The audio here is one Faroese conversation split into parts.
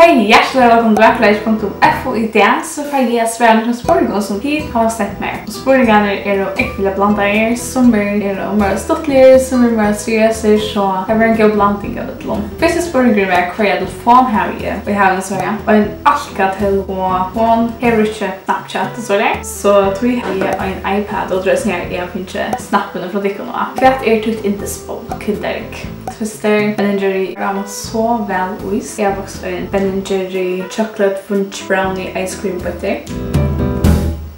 Hej, hjärtligt välkommen till VAKURLEIKI.FO. I dag så får jag svara några spurningar som hit har ställt mig. Spurningarna är äckliga blandare, som är mer stuttligare, som är mer seriösa, så det var en god blandning av det. Första spurningen är vad jag telefon har jag. Vi har en sån och en Alcatel och hon har inte Snapchat och så där. Så tror jag en iPad och dras ner jag finner snappen från dickorna. Kvart är tyckt inte spå Kinderegg. Twister, Ben & Jerry ramar så väl is. Jag har också en Ben & Jerry chocolate fudge brownie ice cream butter.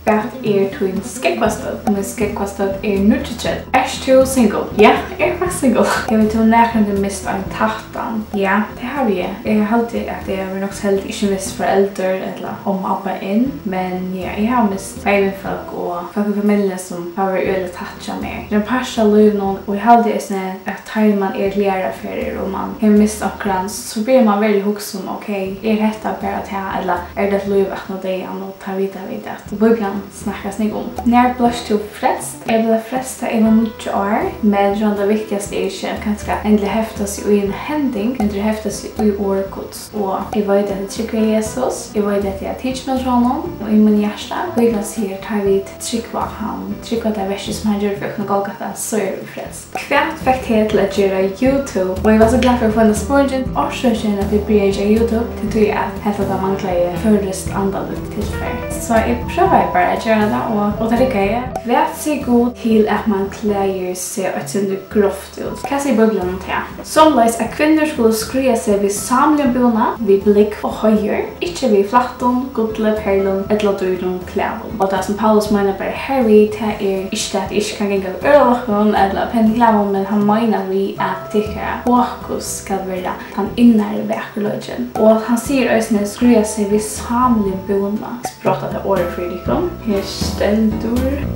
Vad är twin skógvastødd? Men skógvastødd är nutritjett. Är du single? Ja, jag är faktiskt single. Jag vet hon närkande mist en tattan. Ja, det har vi. Jag har alltid att jag vill också helt inte mist föräldrar eller om abba in. Men ja, jag har mist folk och folk i familjen som har varit öle tatcha mer. Den passar lunon och jag har alltid att tar man lära för er och man har mist akkurat så blir man väldigt huxom. Okej, är detta bara att jag eller är det liv att nå dig och ta vidare. Snackas ni om. När blush till frälst? Jag blev frälst i mycket år. Men det viktigaste är inte kanske ändå häfta sig i en händning. Men det häfta sig i årgods. Och jag vet att jag tycker Jesus. Jag vet att jag teach med honom. Och i min hjärta. Och jag säger tar vi tryckva han. Tryckva det värsta som han gör för att kunna Golgata. Så är vi frälst. Kvart fick jag till att göra YouTube. Och jag var så glad för att få en spurning. Och så känner att vi börjar göra YouTube. Det tror jag att helt att man klarar förrest andalet TILFAR. Så jag provar bara att göra det och det tycker jag. Vad ser god till att man klär sig ett sådant grovt ut? Vad säger bubblan om det? Somleis att kvinnor skulle skruja sig vid samliga bona, vid blick och hoyr, inte vid flatton, gudle, perlon, eller dyrum, klävon. Och det som Paulus menar bara Harry, det är inte att inte kan gänga Oyralokkar eller pennklävon, men han menar vi att tycka fokus ska vara han innare VAKURLEIKI. Och han säger också att skruja sig vid samliga bona. Språta till året för dikom. Här stendur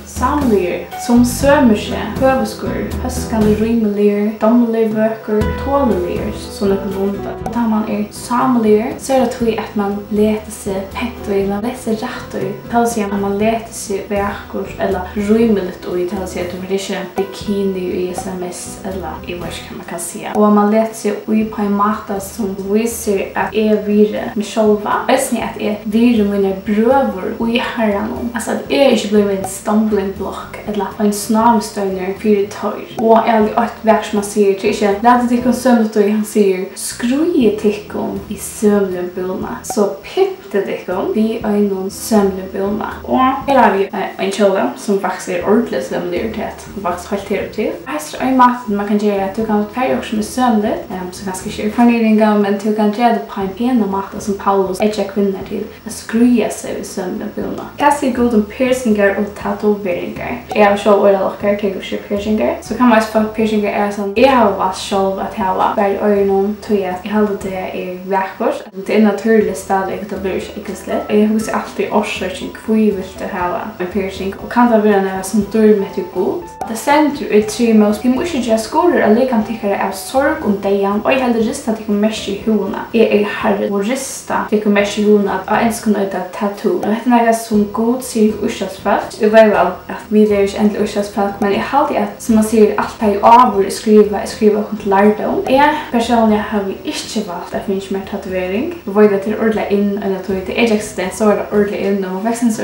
samlir som sömmerse, høveskur, høskande rymelier, dommelige bøker, tålelier, så noenlunde. Og da man samler, så det tog at man leter seg pent og man leser rett og til å si at man leter seg bøker eller rymelig og til å si at det ikke bikini i SMS eller i hva man kan si. Og man leter seg på en måte som viser at jeg vire med sjølva. Østning at jeg vire mine brøver og i herren. Altså at jeg ikke blir en stumbling block eller en snavstöjner för tøyr. Och jag har ett verk som man säger till inte låt det kom sömnet och han säger skruja tekom i sömnbona. Så pippte det kom vi någon sömnbona. Och här har vi en kjola som faktiskt är ordentligt sömnliritet och faktiskt helt helt till. Här är en mat man kan göra att du kan färga också med sömnet så ganska kör förnedringar men du kan göra det på en pena mat som Paulus är kvinnor till att skruja sig vid sömnbona. Ganska god om piercingar och tatueringar. Jag har själv Oyralokkar till att köpa piercingar. Så kan man också få piercingar är sån. Jag har varit själv att ha bara öronen till att jag hade det är vackert. Det är naturligt stadigt att det blir inte äckligt. Jag huskar alltid orsöken hur vill du ha en piercing. Och kan det vara något som dör med till god. Det sänder ut 3 mås. Vi måste göra skolor och lika tyckare av sorg om dejan. Och jag hade just att jag kommer mest i hona. Jag är herre och rista. Jag kommer mest i hona att ens kunna ut av tattoo. Och det är något som god sig ursatsfast. Jag vet väl att vi är inte ändå ursatsfast. Men jag har alltid att som man säger allt här av att skriva och lärdom. Jag personligen har vi inte valt att finnas mer tatuering. Jag var det till ordentligt in och jag tog till accident så var det ordentligt in och växeln så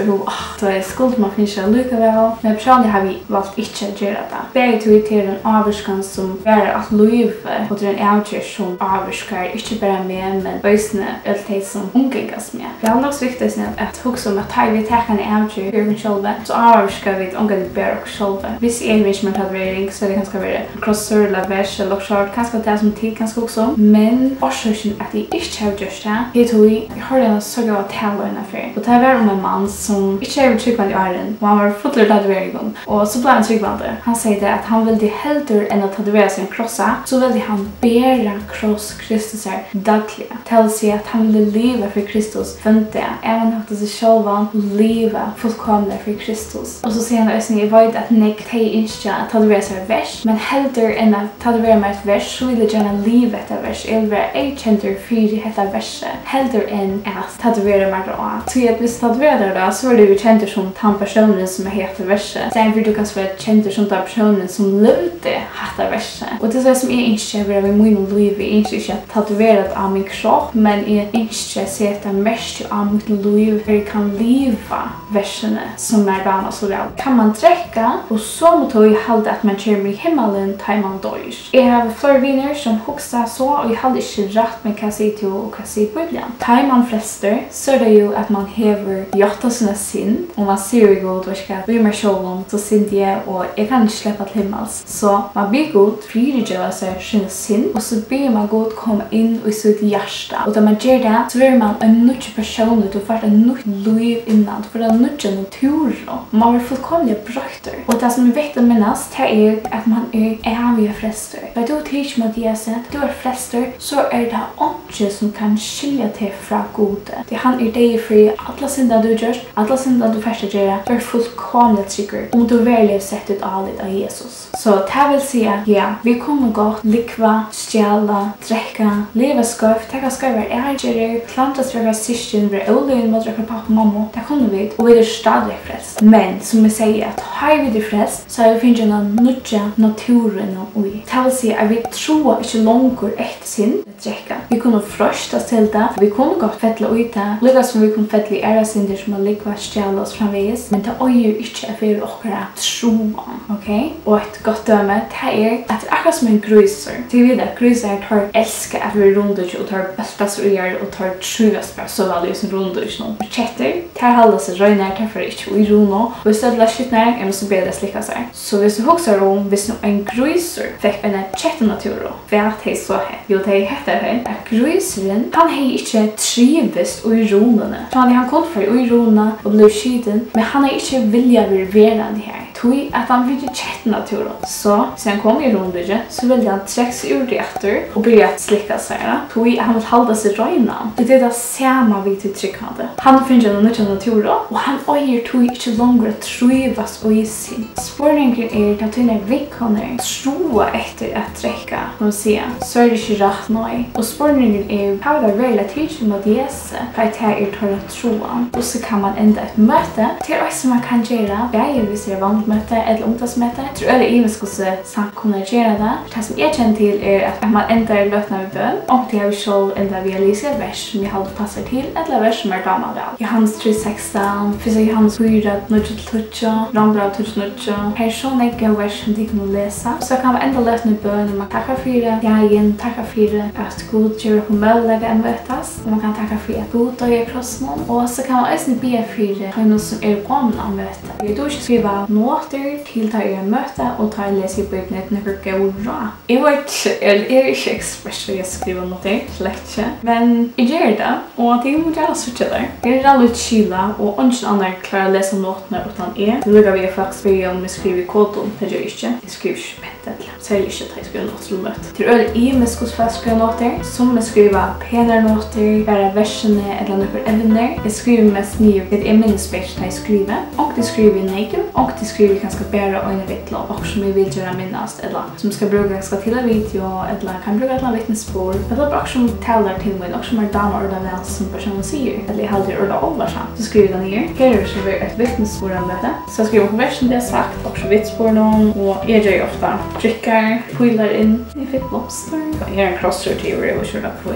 då är skuld man finns det lika väl. Men personligen har vi valt inte att göra det. Bägge tog till en avskan som är att liv och till en avgör som avskar inte bara med men ösna allt som omgängas med. Det är också viktigt att huxa om att ta vi täckan i avgör för mig själva så avskar vi omgående bär och själva. Hvis jag vill med tatuering så är det ganska vara crosser eller väsch eller short kanske det som tid kanske också. Men orsöken att jag inte har gjort det. Jag tror jag har en så god tala i en affär. Och det här var en man som inte har tryggvand i åren. Och han var fullare tatuering. Och så blev han tryggvande. Han säger att han ville hellre än att tatuera sig en krossa. Så ville han bära kross Kristus dagliga. Till sig att han ville leva för Kristus. Vänta, även att sig själva leva fullkomligt för Kristus. Och så säger han också jag vet att Nick hej inte att tatuera sig vers. Men hellre än att tatuera mig ett vers så ville jag gärna leva ett vers. Jag vill vara ett center för detta verset. Hellre än att tatuera mig då. Så jag visst tatuera då så är det ju känt som den personen som heter verset. Sen vill du kanske vara känd som den personen som levde hatta verset. Och det är så som jag inte vill ha min liv, inte tatuerat av min kropp, men jag inte sätta mest av mitt liv för jag kan leva versen som är bana så väl. Kan man dräcka och så mot jag hade att man kommer i himmelen tar man dör. Jag har flera vänner som huxar så och jag hade inte rätt med vad säger till och vad säger på ibland. Tar man flester så är det ju att man häver hjärta sina synd och man ser ju god och ska bli mer själv så synd jag och jag kan inte släppa till himmels. Så man blir god frigöra sig sina synd och så ber man god komma in i sitt hjärta. Och när man gör det så är man en ny person och får en nytt liv innan för den nya naturen. Man vill fullkomliga brökter. Och det som är viktigt att minnas är att man är eviga frester. När du teach med Jesus, du är frester så är det inte som kan skilja dig från gode. Det han är dig fri. Alla synder du gör, alla synder du först gör är fullkomligt säker om du väljer sättet allt av Jesus. Så det vill säga, ja, vi kommer gott likva, stjäla, dräcka, leva skövt, täcka skövar, ägare, plantas för syskon, vi är olön med dräcka pappa och mamma. Det kommer vi och vi är stadigt frälst. Men som jag säger, att har vi det frälst så vi finns en nya naturen och vi. Det vill säga att vi tror inte långt ett sin dräcka. Vi kommer frösta till det, vi kommer gott fettla ut det, lika som vi kommer fettla i era synder som är likva, stjäla oss framvägs. Men det öjer inte för åkara troan, okej? Och ett gott döme, det är att det är akkurat som en grusor. Så vi vet att grusor tar älska att vi rundar och tar bästas och gör och tar truvas bara så väl just rundar och chatter. Tar hålla sig röjnar, tar för inte i runo. Och istället lär skitnar, är så blir det slicka sig. Så hvis du huxar om, hvis en grusor fick en chatternatur, vad det är så här? Jo, det heter här att grusoren, han har inte trivist i runorna. Så han kom för i runorna och blev skiten, men han har inte vilja vara här. Tui att han vill chatta naturen. Så sen kom i rundet så vill han träcka sig ur det efter och börja slicka sig. Tui han vill hålla sig röjna. Det är det samma vid till tryckande. Han finner en ny natur och han öjer tui inte längre trivas och i sin. Spurningen är att dina vinkoner stroa efter att träcka. De säger så är det inte rätt nöj. Och spurningen är how det relativt med Jesus för att här är torra troan. Och så kan man ända ett möte till oss som man kan göra. Jag vill se möte eller ungdomsmöte. Jag tror att det är imenskose samt kunna göra det. Det som jag känner till är att man ändrar lötna vid bön och det har vi själv ändrar via lysiga vers som jag har passar till eller vers som är gammal väl. Johannes 3:16, Fysa Johannes 4, 9-12, Rambra 2009. Här är så nägga vers som de kan läsa. Så kan man ändra lötna vid bön och man tackar för det. Jag tackar för det att God gör på möjliga att mötas. Och man kan tacka för att God dör i krossen. Och så kan man också be för det för någon som är på att möta. Jag då inte skriva noter till ta er möte och ta en läs i bibeln några goda. Jag är inte expert jag skriver noter, släckte. Men jag gör det och det är mot alla switcha där. Jag är alldeles chilla och ingen annan klarar att läsa noterna utan är. Det lugar vi faktiskt börja om vi skriver kodon. Det gör jag inte. Jag skriver inte så jag inte att jag skriver noter till möte. Till öl i med skriva noter som jag skriver penare noter, bara verserna eller några ämnen. Jag skriver mest nio. Det är minnesbäst när jag skriver. Och det skriver näggen och det skriver ganska bära och en vittla och som vi vill göra minnast eller som ska bruka ganska till en video eller kan bruka ett vittnesbord eller bara som talar till mig och som är damer och väl som personen säger eller jag hade orda allvarsamt så skriver jag ner här är så ett vittnesbord om detta så jag skriver på versen det är sagt och så vittnesbord någon och jag gör ju ofta tryckar pilar in i fick blomster jag är en crossroad till och jag körde på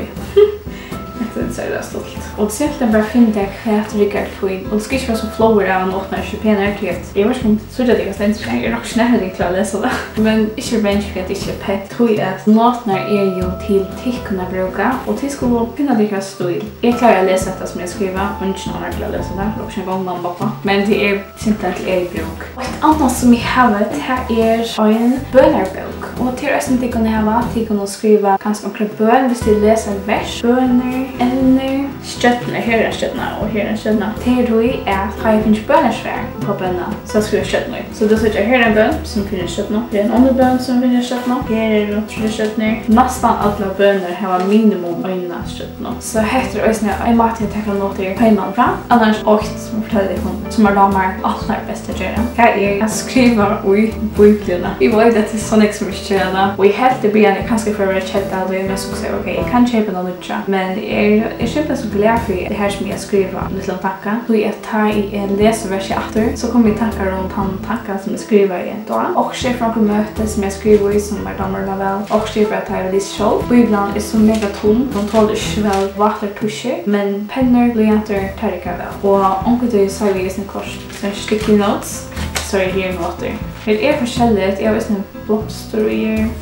det är stolt. Och det är bara fint att jag rycker till och det ska inte vara så flower av en åtna 20 pengar till att jag var som så att jag kan inte jag är också nära att klara läsa det. Men inte bench för att det inte är pet. Tror att notnar är ju till tickarna bruka och till skulle finna det kan stå i. Jag klarar att läsa det som jag skriver och inte någon annan klarar att läsa det. Och sen gång man bara. Men det är simpelt till er bruk. Och ett annat som jag har här är en bönarbók. Och till resten till kunna skriva kanske några bön hvis du läser vers, böner, ämner, stöttna, här är stöttna och här är stöttna. Teori är att har jag finns bönersvär på bönen så jag skriver stöttna. Så då sätter jag här en bön som finns stöttna, här är en underbön som finns stöttna, här är det något stöttna. Nästan alla böner har minimum öjna stöttna. Så heter det också en mat jag tackar något till hemman fram. Annars åkt som fortäller som är damer allra bästa göra. Här är att skriva i biblarna. Vi vet att det är sånt som inte göra det. Och i helt det blir jag kanske för att chatta då jag ska säga okej, jag kan köpa något nytt. Men jag köper så glad för det här som jag skriver lite tacka. Då jag tar i en läsversion efter så kommer jag tankar runt han tankar som jag skriver i då. Och chef från möte som jag skriver i som är damerna väl. Och chef att jag vill show. Och ibland är så mega tom. De tål inte väl vattentuscher. Men pennor, blyanter, tar det väl. Och onkel så har vi sin kors. Sen sticky notes. Så är det noter. Det är forskjelligt. Jag vet en blomster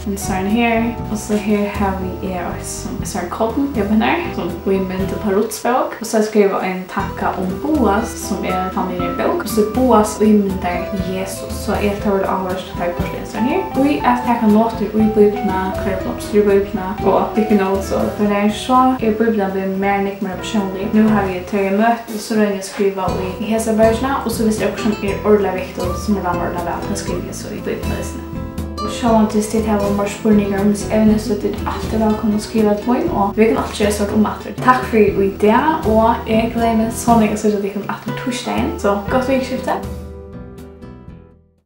en sån här. Och så här har vi en sån cotton jag menar. Som vi mynte på rotsbok. Och så skriver jag en tacka om Boas som är familjebok. Och så Boas myntar Jesus. Så jag tar det avvärst här på en sån här. Och att tacka noter i biblarna, klärblomster i biblarna och sticky notes och för det så är biblarna blir mer personlig. Nu har vi ett högre möte så då jag skriva i hela versionerna. Och så visst det också är ordentligt viktigt som är damerna väl. Skriver så i bibeln. Och så om det sitter här var spurningar om ämnen så det är alltid välkomna att skriva till mig och vi kan alltid göra sort om att. Tack för idag och jag glömmer så mycket så att det kan alltid torsdagen. Så gott vikskifte.